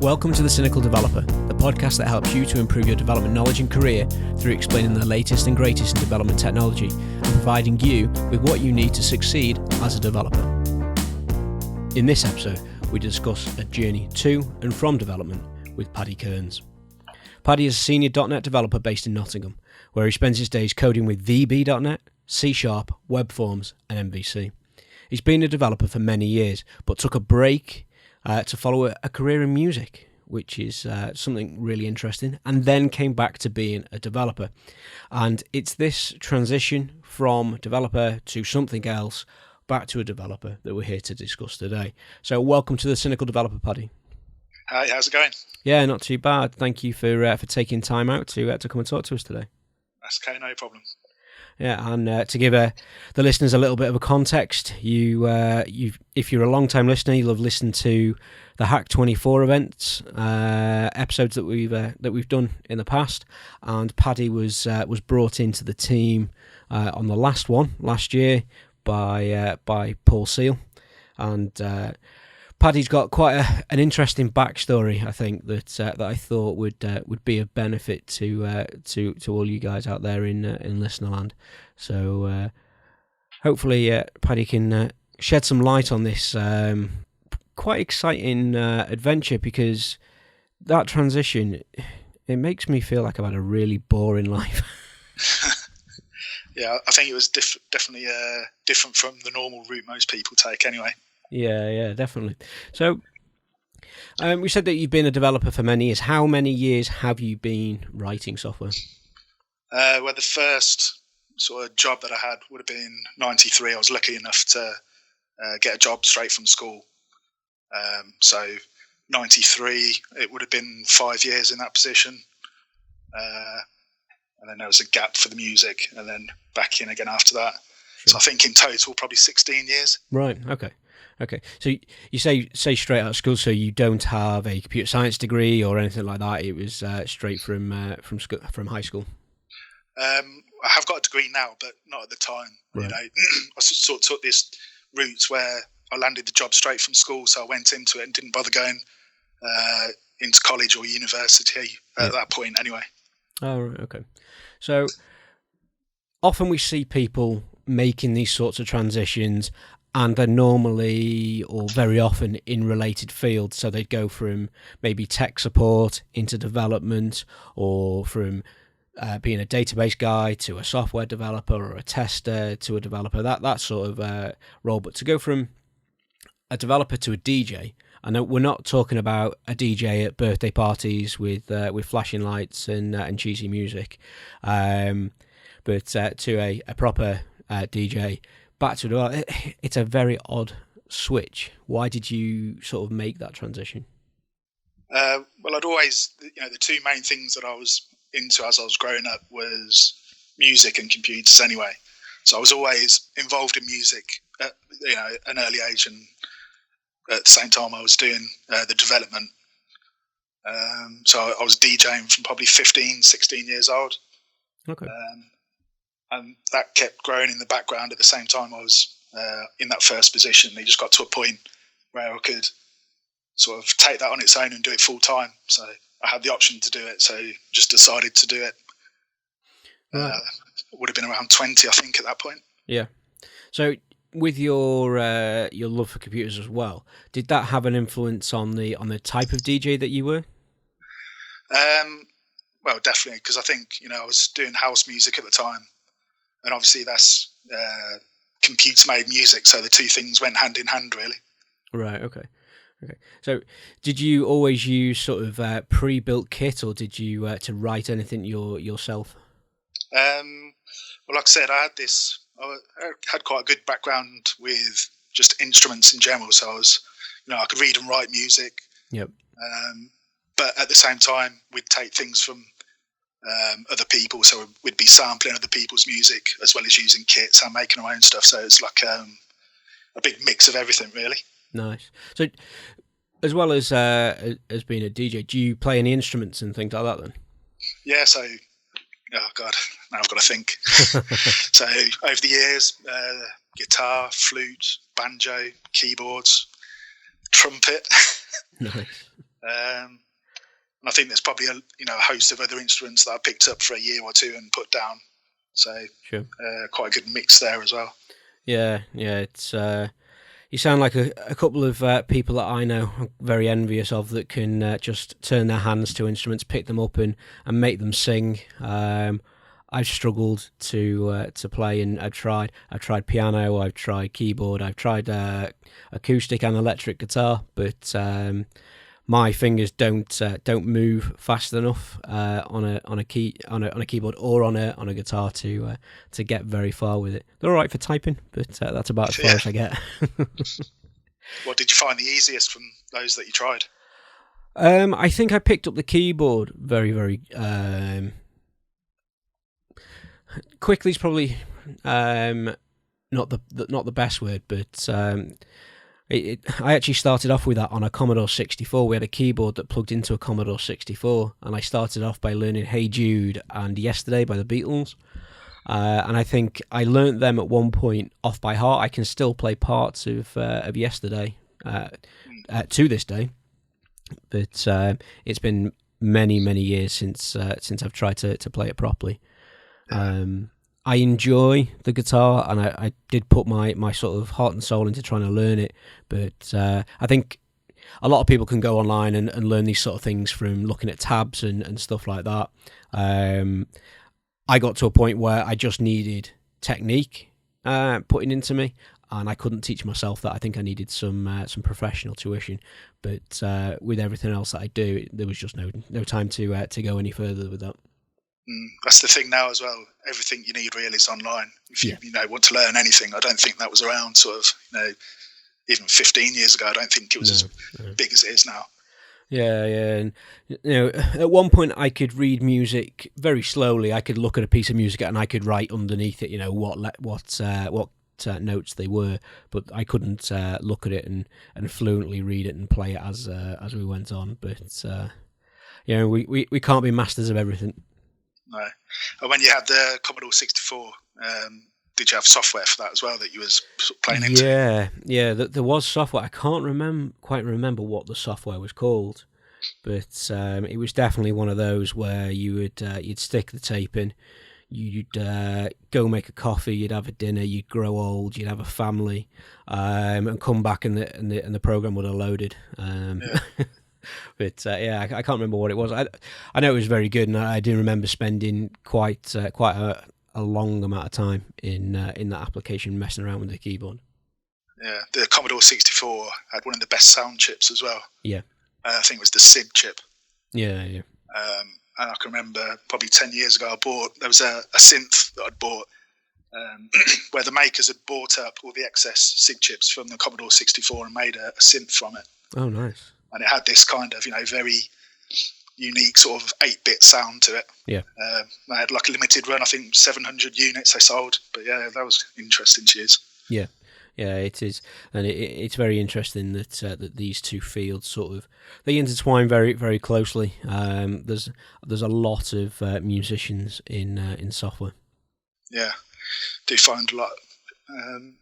Welcome to The Cynical Developer, the podcast that helps you to improve your development knowledge and career through explaining the latest and greatest in development technology and providing you with what you need to succeed as a developer. In this episode, we discuss a journey to and from development with Paddy Kearns. Paddy is a senior .NET developer based in Nottingham, where he spends his days coding with VB.NET, C#, Webforms and MVC. He's been a developer for many years, but took a break to follow a career in music, which is something really interesting, and then came back to being a developer. And it's this transition from developer to something else, back to a developer, that we're here to discuss today. So welcome to The Cynical Developer, Paddy. Hi, how's it going? Yeah, not too bad. Thank you for taking time out to come and talk to us today. That's okay, no problem. Yeah, and to give the listeners a little bit of a context, if you're a long-time listener, you'll have listened to the Hack 24 events episodes that we've done in the past, and Paddy was brought into the team on the last one last year by Paul Seal, and Paddy's got quite an interesting backstory, I think, that I thought would be of benefit to all you guys out there in listener land. So hopefully Paddy can shed some light on this quite exciting adventure, because that transition, it makes me feel like I've had a really boring life. Yeah, I think it was definitely different from the normal route most people take anyway. Yeah, definitely. So, we said that you've been a developer for many years. How many years have you been writing software? Well, the first sort of job that I had would have been 93. I was lucky enough to get a job straight from school. So 93, it would have been 5 years in that position. And then there was a gap for the music, and then back in again after that. Sure. So I think in total, probably 16 years. Right, okay. So you say straight out of school, so you don't have a computer science degree or anything like that. It was straight from high school. I have got a degree now, but not at the time. Right. You know, I sort of took this route where I landed the job straight from school, so I went into it and didn't bother going into college or university at that point anyway. Oh, right, okay. So often we see people making these sorts of transitions, and they're normally or very often in related fields. So they'd go from maybe tech support into development, or from being a database guy to a software developer, or a tester to a developer, that sort of role. But to go from a developer to a DJ, I know we're not talking about a DJ at birthday parties with flashing lights and cheesy music, but to a proper DJ, back to development. It's a very odd switch. Why did you sort of make that transition? Well, I'd always, the two main things that I was into as I was growing up was music and computers anyway. So I was always involved in music at an early age, and at the same time I was doing the development. So I was DJing from probably 15, 16 years old. Okay. And that kept growing in the background at the same time I was in that first position. It just got to a point where I could sort of take that on its own and do it full time. So I had the option to do it, so just decided to do it. Right. Would have been around 20, I think, at that point. Yeah. So with your love for computers as well, did that have an influence on the type of DJ that you were? Well, definitely, because I think I was doing house music at the time. And obviously that's computer-made music, so the two things went hand in hand, really. Right, okay. So did you always use sort of pre-built kit, or did you to write anything yourself? Well, like I said, I had quite a good background with just instruments in general, so I was, I could read and write music. Yep. But at the same time, we'd take things from other people, so we'd be sampling other people's music as well as using kits and making our own stuff. So it's like a big mix of everything, really. Nice. So, as well as being a DJ, do you play any instruments and things like that then? Yeah. So, oh god, now I've got to think. So over the years, guitar, flute, banjo, keyboards, trumpet. Nice. And I think there's probably a host of other instruments that I picked up for a year or two and put down. So Sure. Quite a good mix there as well. Yeah. It's you sound like a couple of people that I know I'm very envious of that can just turn their hands to instruments, pick them up and make them sing. I've struggled to play, and I've tried piano, I've tried keyboard, I've tried acoustic and electric guitar, but my fingers don't move fast enough on a keyboard or on a guitar to get very far with it. They're all right for typing, but that's about as far as I get. What did you find the easiest from those that you tried? I think I picked up the keyboard very, very quickly. Is probably not the best word, but I actually started off with that on a Commodore 64. We had a keyboard that plugged into a Commodore 64, and I started off by learning Hey Jude and Yesterday by the Beatles. And I think I learnt them at one point off by heart. I can still play parts of Yesterday to this day, but it's been many, many years since I've tried to play it properly. I enjoy the guitar, and I did put my sort of heart and soul into trying to learn it, but I think a lot of people can go online and learn these sort of things from looking at tabs and stuff like that. I got to a point where I just needed technique putting into me, and I couldn't teach myself that. I think I needed some professional tuition, but with everything else that I do, there was just no time to go any further with that. That's the thing now as well. Everything you need really is online. If you want to learn anything, I don't think that was around sort of even 15 years ago. I don't think it was as big as it is now. Yeah, and at one point I could read music very slowly. I could look at a piece of music and I could write underneath it, what notes they were, but I couldn't look at it and fluently read it and play it as we went on. But we can't be masters of everything. No. And when you had the Commodore 64, did you have software for that as well that you was playing into? Yeah. There was software. I can't quite remember what the software was called, but it was definitely one of those where you would you'd stick the tape in, you'd go make a coffee, you'd have a dinner, you'd grow old, you'd have a family, and come back and the program would have loaded. But I can't remember what it was. I know it was very good, and I do remember spending quite a long amount of time in that application messing around with the keyboard. Yeah, the Commodore 64 had one of the best sound chips as well. Yeah, I think it was the SID chip. Yeah. And I can remember probably 10 years ago, there was a synth that I'd bought where the makers had bought up all the excess SID chips from the Commodore 64 and made a synth from it. Oh, nice. And it had this kind of, very unique sort of 8-bit sound to it. Yeah. They had like a limited run, I think 700 units they sold. But yeah, that was interesting to use. Yeah, it is, and it's very interesting that these two fields sort of they intertwine very, very closely. There's a lot of musicians in software. Yeah, do find a lot. I'm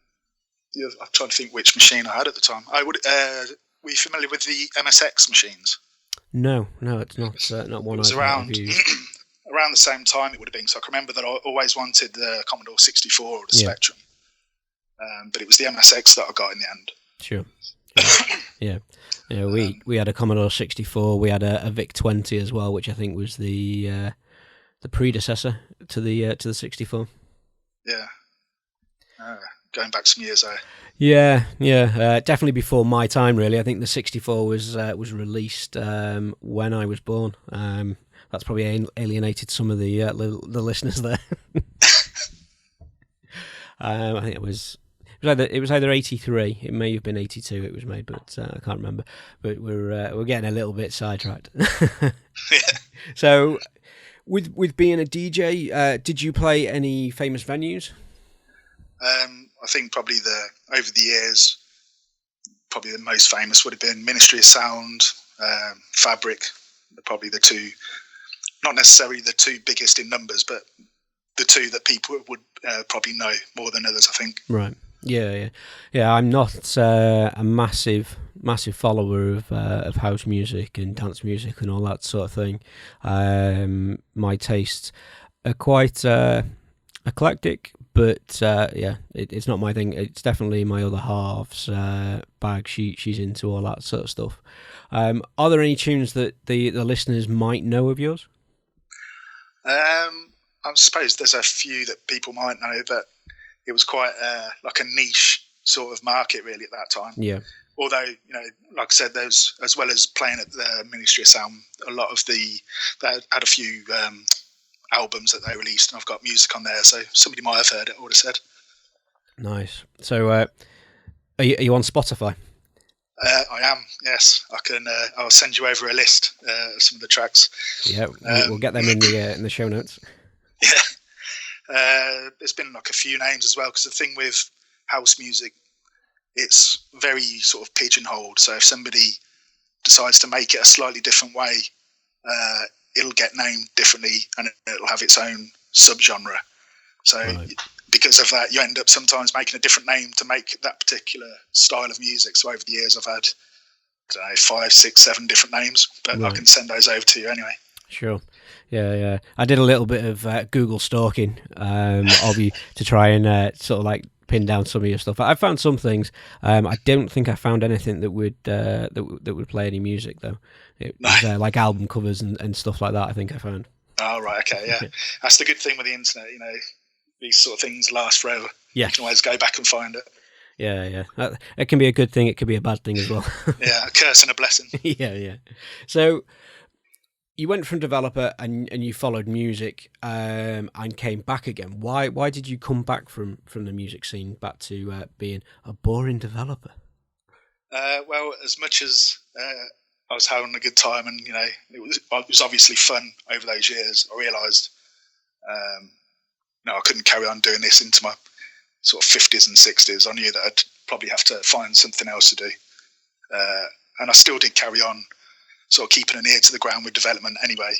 trying to think which machine I had at the time. Were you familiar with the MSX machines? No, it's not one. It was around the same time it would have been. So I can remember that I always wanted the Commodore 64 or the Spectrum, but it was the MSX that I got in the end. Sure. Yeah. We had a Commodore 64. We had a VIC-20 as well, which I think was the predecessor to the 64. Yeah. Going back some years, Yeah, definitely before my time. Really, I think the 64 was released when I was born. That's probably alienated some of the listeners there. I think it was either 83. It may have been 82. It was made, but I can't remember. But we're getting a little bit sidetracked. So, with being a DJ, did you play any famous venues? I think probably over the years, probably the most famous would have been Ministry of Sound, Fabric. Probably the two, not necessarily the two biggest in numbers, but the two that people would probably know more than others, I think. Right. Yeah. I'm not a massive massive follower of house music and dance music and all that sort of thing. My tastes are quite eclectic, but it's not my thing. It's definitely my other half's bag. She's into all that sort of stuff. Are there any tunes that the listeners might know of yours? I suppose there's a few that people might know, but it was quite like a niche sort of market really at that time. Yeah. Although, like I said, there's, as well as playing at the Ministry of Sound, a lot of they had a few albums that they released, and I've got music on there, so somebody might have heard it, I would have said. Nice. So, are you on Spotify? I am, yes. I can. I'll send you over a list of some of the tracks. Yeah, we'll get them in the show notes. Yeah, there's been like a few names as well, because the thing with house music, it's very sort of pigeonholed. So if somebody decides to make it a slightly different way, it'll get named differently, and it'll have its own subgenre. So right. Because of that, you end up sometimes making a different name to make that particular style of music. So over the years, I've had, I don't know, 5, 6, 7 different names, but right. I can send those over to you anyway. Sure. Yeah. I did a little bit of Google stalking of you to try and sort of like pin down some of your stuff. I found some things. I don't think I found anything that would that would play any music though. It was like album covers and stuff like that. I think I found. Oh right, okay, yeah. That's the good thing with the internet. These sort of things last forever. Yeah, you can always go back and find it. Yeah. It can be a good thing. It could be a bad thing as well. Yeah, a curse and a blessing. Yeah. So you went from developer and you followed music and came back again. Why did you come back from the music scene back to being a boring developer? Well, as much as I was having a good time, and it was obviously fun over those years, I realised I couldn't carry on doing this into my sort of 50s and 60s. I knew that I'd probably have to find something else to do, and I still did carry on, sort of keeping an ear to the ground with development anyway.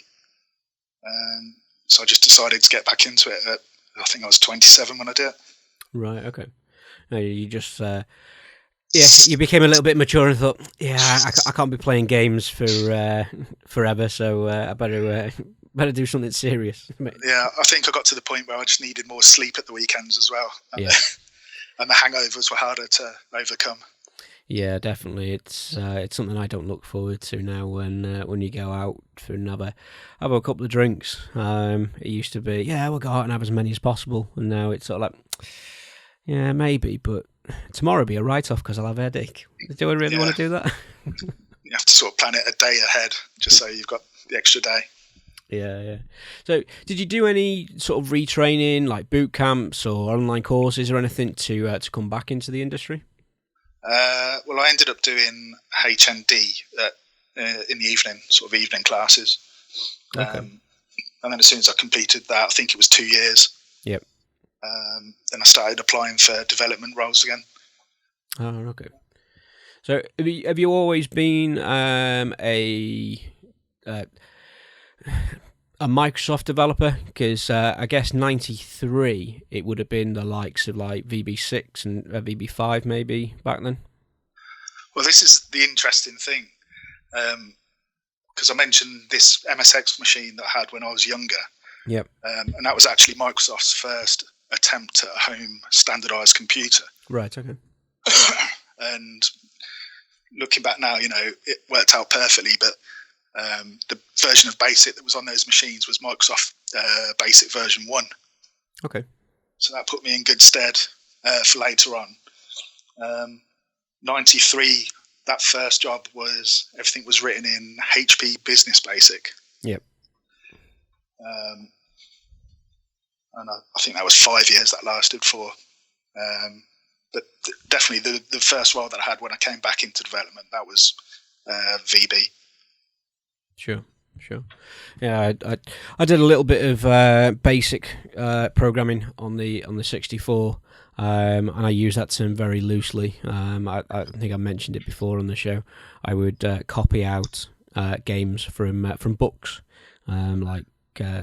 So I just decided to get back into it. I think I was 27 when I did it. Right. Okay. No, you just you became a little bit mature and thought, I can't be playing games for forever, so I better do something serious. Yeah, I think I got to the point where I just needed more sleep at the weekends as well, and the hangovers were harder to overcome. Yeah, definitely. It's something I don't look forward to now when you go out for have a couple of drinks. It used to be, we'll go out and have as many as possible, and now it's sort of like, yeah, maybe, but tomorrow will be a write-off because I'll have a headache. Do I really want to do that? You have to sort of plan it a day ahead, just so you've got the extra day. Yeah. So, did you do any sort of retraining, like boot camps or online courses or anything to come back into the industry? Well, I ended up doing HND in the evening, sort of evening classes. Okay. And then as soon as I completed that, I think it was 2 years. Yep. Then I started applying for development roles again. Oh, okay. So have you always been a Microsoft developer? Because I guess 93 it would have been the likes of like VB6 and VB5 maybe back then. Well, this is the interesting thing, because I mentioned this MSX machine that I had when I was younger. Yep. And that was actually Microsoft's first attempt at a home standardized computer. Right. Okay. And looking back now, it worked out perfectly, but the version of BASIC that was on those machines was Microsoft BASIC version 1. Okay. So that put me in good stead for later on. 93, that first job everything was written in HP Business Basic. Yep. And I think that was 5 years that lasted for. But definitely the first role that I had when I came back into development, that was VB. Sure. Yeah, I did a little bit of basic programming on the 64, and I use that term very loosely. I think I mentioned it before on the show. I would copy out games from books, like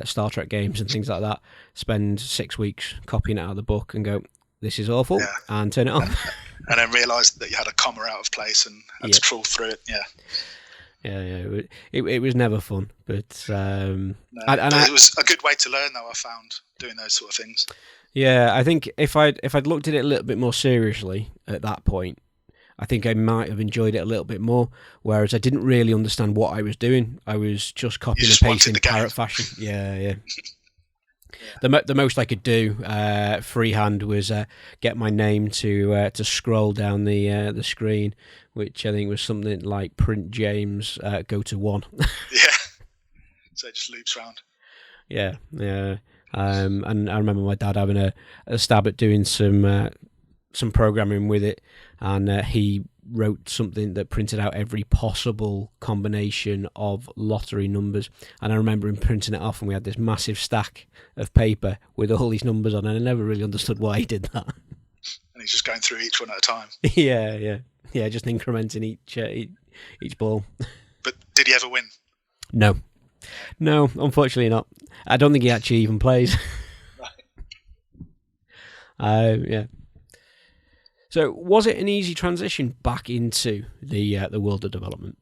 Star Trek games and things like that. Spend 6 weeks copying it out of the book and go, this is awful, and turn it off. And then realised that you had a comma out of place and had to trawl through it. Yeah. It was never fun, but it was a good way to learn, though. I found doing those sort of things. Yeah, I think if I'd looked at it a little bit more seriously at that point, I think I might have enjoyed it a little bit more. Whereas I didn't really understand what I was doing. I was just copying and pasting parrot fashion. Yeah. The most I could do freehand was get my name to scroll down the screen, which I think was something like print James go to 1. Yeah, so it just loops around. Yeah. And I remember my dad having a stab at doing some programming with it, and he wrote something that printed out every possible combination of lottery numbers. And I remember him printing it off, and we had this massive stack of paper with all these numbers on, and I never really understood why he did that. And he's just going through each one at a time. Yeah, just incrementing each ball. But did he ever win? No, unfortunately not. I don't think he actually even plays. Right. Yeah. So, was it an easy transition back into the world of development?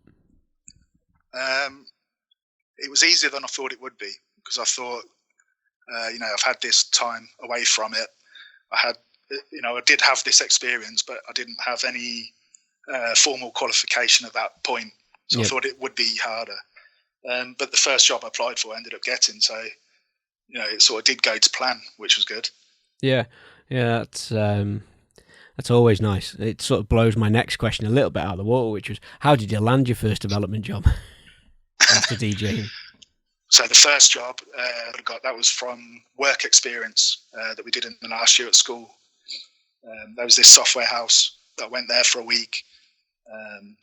It was easier than I thought it would be, because I thought, I've had this time away from it. I did have this experience, but I didn't have any formal qualification at that point. So I thought it would be harder. But the first job I applied for, I ended up getting. So, it sort of did go to plan, which was good. Yeah, that's always nice. It sort of blows my next question a little bit out of the water, which was, how did you land your first development job after DJing? So the first job that I got, that was from work experience that we did in the last year at school. There was this software house that I went there for a week.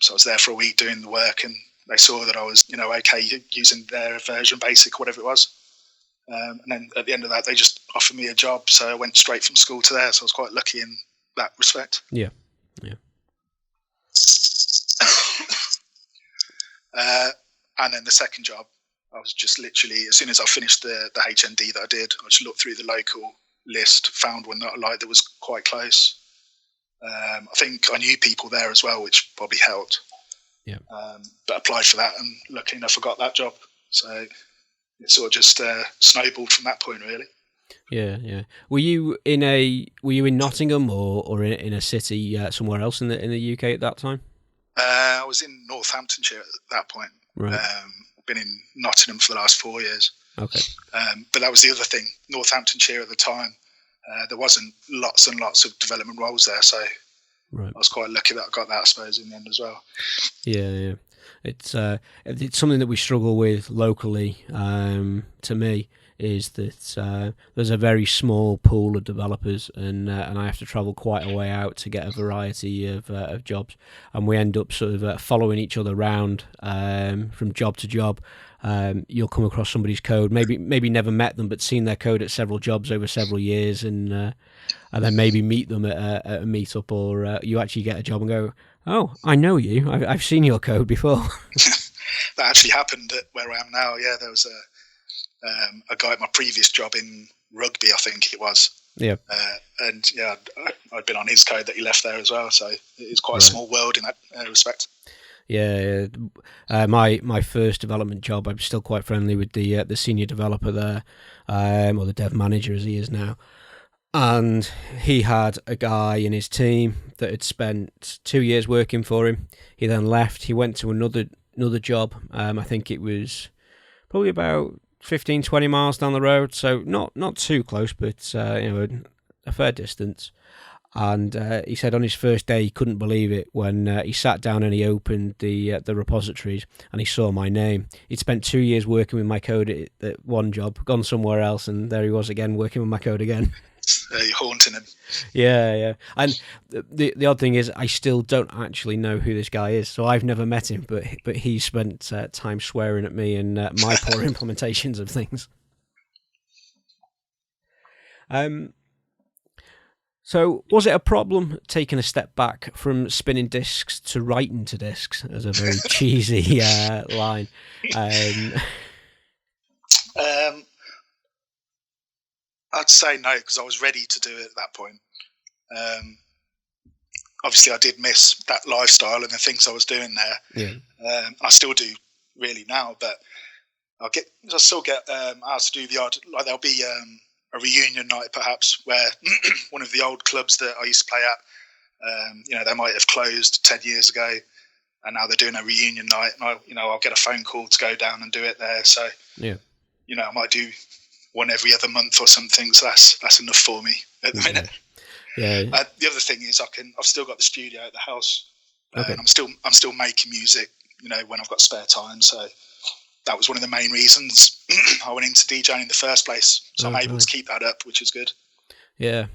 So I was there for a week doing the work, and they saw that I was, okay using their version basic or whatever it was. And then at the end of that, they just offered me a job. So I went straight from school to there. So I was quite lucky in that respect. Yeah. And then the second job, I was just literally, as soon as I finished the HND that I did, I just looked through the local list, found one that I liked that was quite close. I think I knew people there as well, which probably helped. Yeah. But applied for that, and luckily enough, I got that job. So it sort of just snowballed from that point, really. Yeah. Were you in Nottingham or in a city somewhere else in the UK at that time? I was in Northamptonshire at that point. Right. I've been in Nottingham for the last 4 years. Okay. But that was the other thing. Northamptonshire at the time, there wasn't lots and lots of development roles there, so I was quite lucky that I got that, I suppose, in the end as well. Yeah. It's something that we struggle with locally. To me, is that there's a very small pool of developers, and I have to travel quite a way out to get a variety of jobs, and we end up sort of following each other around from job to job. You'll come across somebody's code, maybe never met them, but seen their code at several jobs over several years, and then maybe meet them at a meetup, or you actually get a job and go, "Oh, I know you. I've seen your code before." That actually happened at where I am now. Yeah, there was a guy at my previous job in rugby, I think it was. Yeah. And yeah, I'd been on his code that he left there as well. So it's quite a small world in that respect. Yeah. My first development job, I'm still quite friendly with the senior developer there, or the dev manager as he is now. And he had a guy in his team that had spent 2 years working for him. He then left. He went to another job. I think it was probably about 15, 20 miles down the road, so not too close, but a fair distance. And he said on his first day he couldn't believe it when he sat down and he opened the repositories and he saw my name. He'd spent 2 years working with my code at one job, gone somewhere else, and there he was again working with my code again. You're haunting him. Yeah. And the odd thing is I still don't actually know who this guy is, so I've never met him, but he spent time swearing at me and my poor implementations of things. So was it a problem taking a step back from spinning discs to writing to discs, as a very cheesy line? I'd say no, because I was ready to do it at that point. Obviously, I did miss that lifestyle and the things I was doing there. Yeah. I still do really now, but I still get asked to do the odd. Like there'll be a reunion night perhaps where one of the old clubs that I used to play at, they might have closed 10 years ago, and now they're doing a reunion night, and I'll get a phone call to go down and do it there. So yeah, I might do one every other month or something. So that's enough for me at the minute. Yeah. The other thing is I've still got the studio at the house. Okay. And I'm still making music, when I've got spare time. So that was one of the main reasons I went into DJing in the first place. So I'm able to keep that up, which is good. Yeah,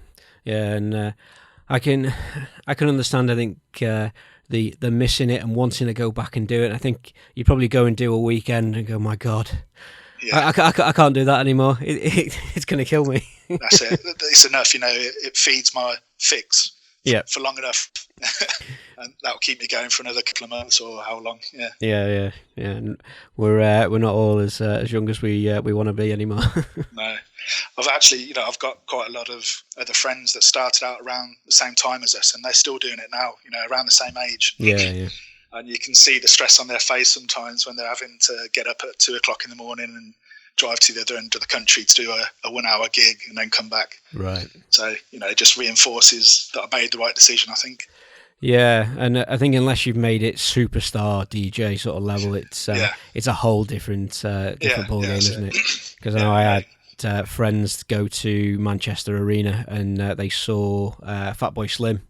and I can understand. I think the missing it and wanting to go back and do it. I think you probably go and do a weekend and go, my God, yeah. I can't do that anymore. It's going to kill me. That's it. It's enough. It feeds my fix. For long enough, and that'll keep me going for another couple of months or how long. Yeah. And we're not all as young as we want to be anymore. No, I've actually, I've got quite a lot of other friends that started out around the same time as us, and they're still doing it now. Around the same age. Yeah. And you can see the stress on their face sometimes when they're having to get up at 2:00 in the morning and drive to the other end of the country to do a 1 hour gig and then come back. Right. So, it just reinforces that I made the right decision, I think. Yeah, and I think unless you've made it superstar DJ sort of level, it's a whole different ball game, isn't it? Because I know I had friends go to Manchester Arena and they saw Fatboy Slim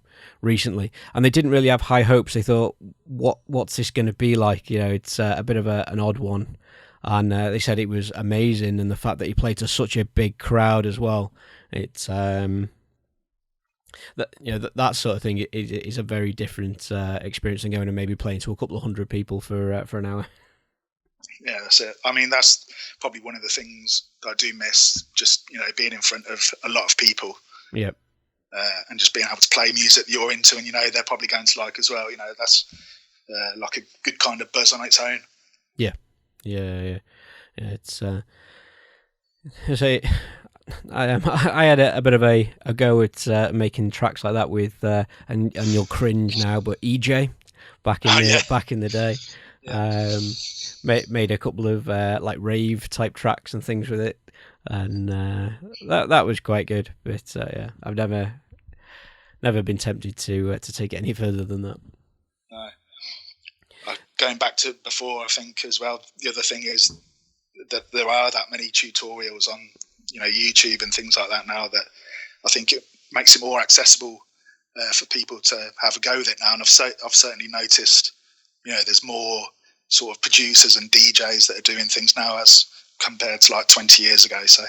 recently, and they didn't really have high hopes. They thought, what's this going to be like? It's a bit of an odd one. And they said it was amazing, and the fact that he played to such a big crowd as well. It's that sort of thing is a very different experience than going and maybe playing to a couple of hundred people for an hour. Yeah, that's it. I mean, that's probably one of the things that I do miss. Just being in front of a lot of people. Yep. And just being able to play music that you're into, and they're probably going to like as well. That's like a good kind of buzz on its own. Yeah. Yeah, it's I had a bit of a go at making tracks like that with and you'll cringe now, but EJ back in the day, made a couple of like rave type tracks and things with it, and that was quite good. But I've never been tempted to take it any further than that. No. Going back to before, I think as well, the other thing is that there are that many tutorials on YouTube and things like that now that I think it makes it more accessible for people to have a go with it now. And I've certainly noticed there's more sort of producers and DJs that are doing things now as compared to like 20 years ago. So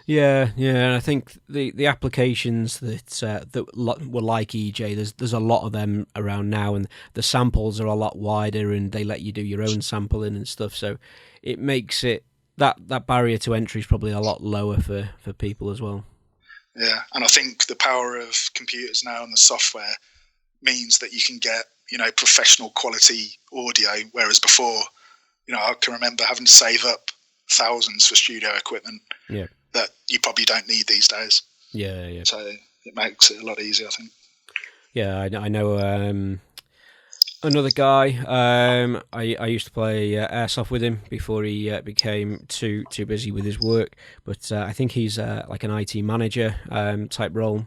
yeah, and I think the applications that were like EJ, there's a lot of them around now, and the samples are a lot wider, and they let you do your own sampling and stuff. So it makes it that barrier to entry is probably a lot lower for people as well. Yeah, and I think the power of computers now and the software means that you can get professional quality audio, whereas before, I can remember having to save up thousands for studio equipment. Yeah. That you probably don't need these days. Yeah. So it makes it a lot easier, I think. Yeah, I know another guy. I used to play airsoft with him before he became too busy with his work. But I think he's like an IT manager type role,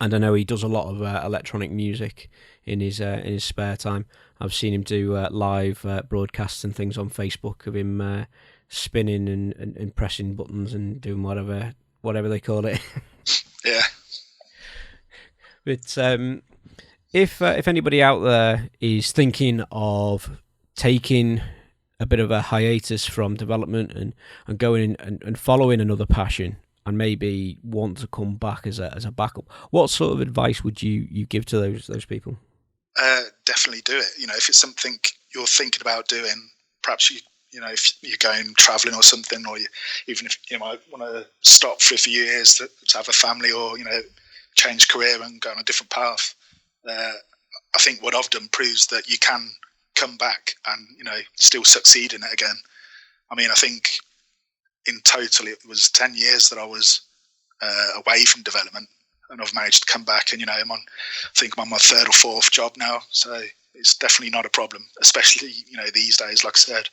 and I know he does a lot of electronic music in his spare time. I've seen him do live broadcasts and things on Facebook of him spinning and pressing buttons and doing whatever they call it. Yeah. But if anybody out there is thinking of taking a bit of a hiatus from development and going and following another passion and maybe want to come back as a backup, what sort of advice would you give to those people? Definitely do it. If it's something you're thinking about doing, perhaps if you're going traveling or something, or even if you might want to stop for a few years to have a family, or change career and go on a different path. I think what I've done proves that you can come back and still succeed in it again. I mean, I think in total it was 10 years that I was away from development, and I've managed to come back, and I think I'm on my third or fourth job now, so it's definitely not a problem, especially these days, like I said.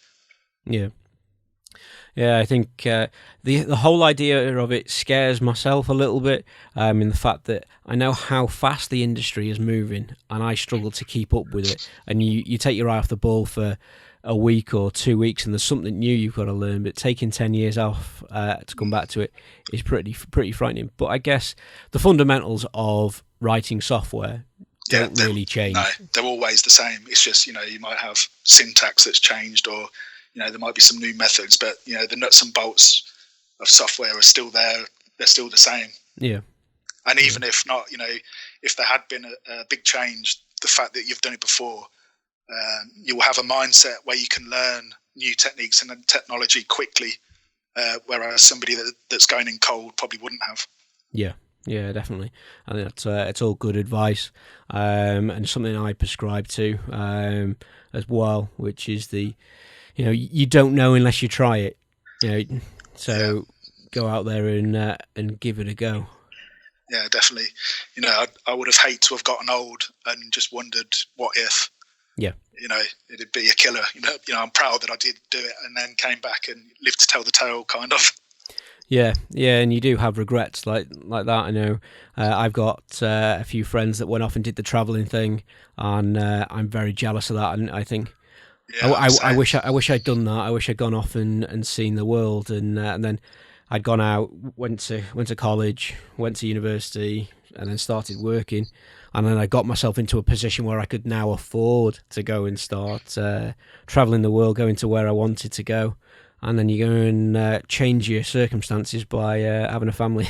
Yeah, I think the whole idea of it scares myself a little bit, in the fact that I know how fast the industry is moving, and I struggle to keep up with it. And you take your eye off the ball for a week or 2 weeks, and there's something new you've got to learn. But taking 10 years off to come back to it is pretty frightening. But I guess the fundamentals of writing software don't really change. No, they're always the same. It's just you might have syntax that's changed, or there might be some new methods, but the nuts and bolts of software are still there. They're still the same. Yeah. And even if not, if there had been a big change, the fact that you've done it before, you will have a mindset where you can learn new techniques and technology quickly, whereas somebody that's going in cold probably wouldn't have. Yeah, definitely. I think it's all good advice, and something I prescribe to as well, which is you don't know unless you try it. So go out there and give it a go. Yeah, definitely. I would have hated to have gotten old and just wondered what if. Yeah. It'd be a killer. I'm proud that I did do it and then came back and lived to tell the tale, kind of. Yeah, and you do have regrets like that. I know I've got a few friends that went off and did the travelling thing, and I'm very jealous of that. And I think I wish I'd done that. I wish I'd gone off and seen the world, and then I'd gone out, went to college, went to university, and then started working. And then I got myself into a position where I could now afford to go and start travelling the world, going to where I wanted to go. And then you go and change your circumstances by having a family.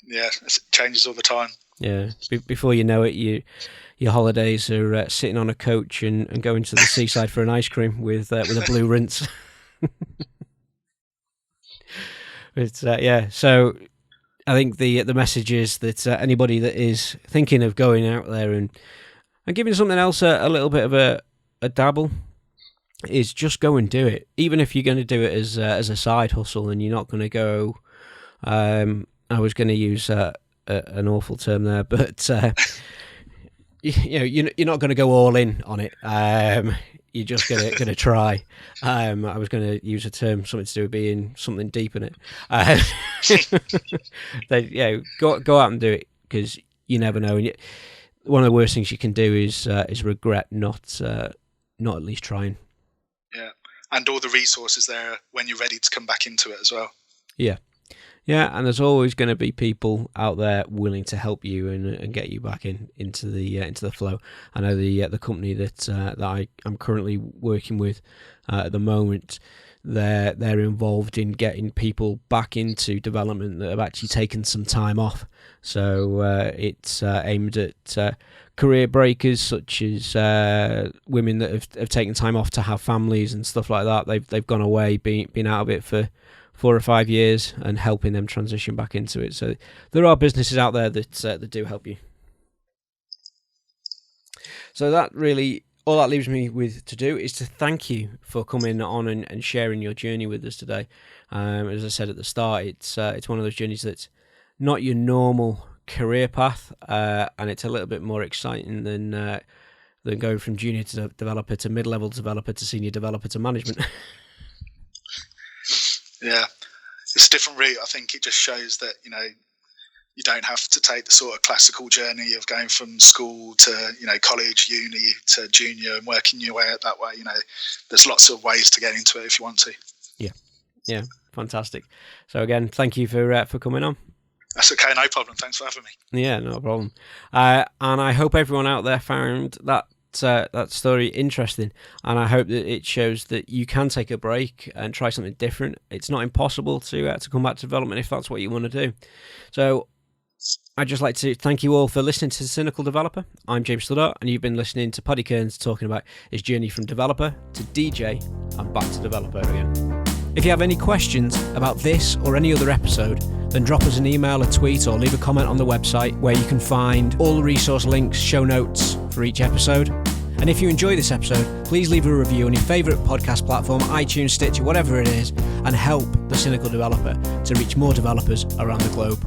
Yeah, it changes all the time. Yeah, before you know it, your holidays are sitting on a coach and going to the seaside for an ice cream with a blue rinse. But so I think the message is that anybody that is thinking of going out there and giving something else a little bit of a dabble is just go and do it. Even if you're going to do it as a side hustle and you're not going to go. I was going to use an awful term there, but you're not going to go all in on it. You're just going to try. I was going to use a term, something to do with being something deep in it. Go out and do it, because you never know. And one of the worst things you can do is regret not at least trying. Yeah, and all the resources there when you're ready to come back into it as well. Yeah, and there's always going to be people out there willing to help you and get you back into the flow. I know the company that I'm currently working with at the moment, they're involved in getting people back into development that have actually taken some time off. So it's aimed at career breakers, such as women that have taken time off to have families and stuff like that. They've gone away, been out of it for 4 or 5 years, and helping them transition back into it. So there are businesses out there that do help you. So that really, all that leaves me with to do is to thank you for coming on and sharing your journey with us today. As I said at the start, it's one of those journeys that's not your normal career path, and it's a little bit more exciting than going from junior to developer to mid-level developer to senior developer to management. Yeah, it's a different route. I think it just shows that you don't have to take the sort of classical journey of going from school to college, uni to junior, and working your way out that way. There's lots of ways to get into it if you want to. Yeah, fantastic. So again, thank you for coming on. That's okay, no problem. Thanks for having me. Yeah, no problem. And I hope everyone out there found that story interesting, and I hope that it shows that you can take a break and try something different. It's not impossible to come back to development if that's what you want to do. So I'd just like to thank you all for listening to The Cynical Developer. I'm James Stoddart, and you've been listening to Paddy Kearns talking about his journey from developer to DJ and back to developer again. If you have any questions about this or any other episode, then drop us an email, a tweet, or leave a comment on the website, where you can find all the resource links, show notes for each episode. And if you enjoy this episode, please leave a review on your favourite podcast platform, iTunes, Stitcher, whatever it is, and help The Cynical Developer to reach more developers around the globe.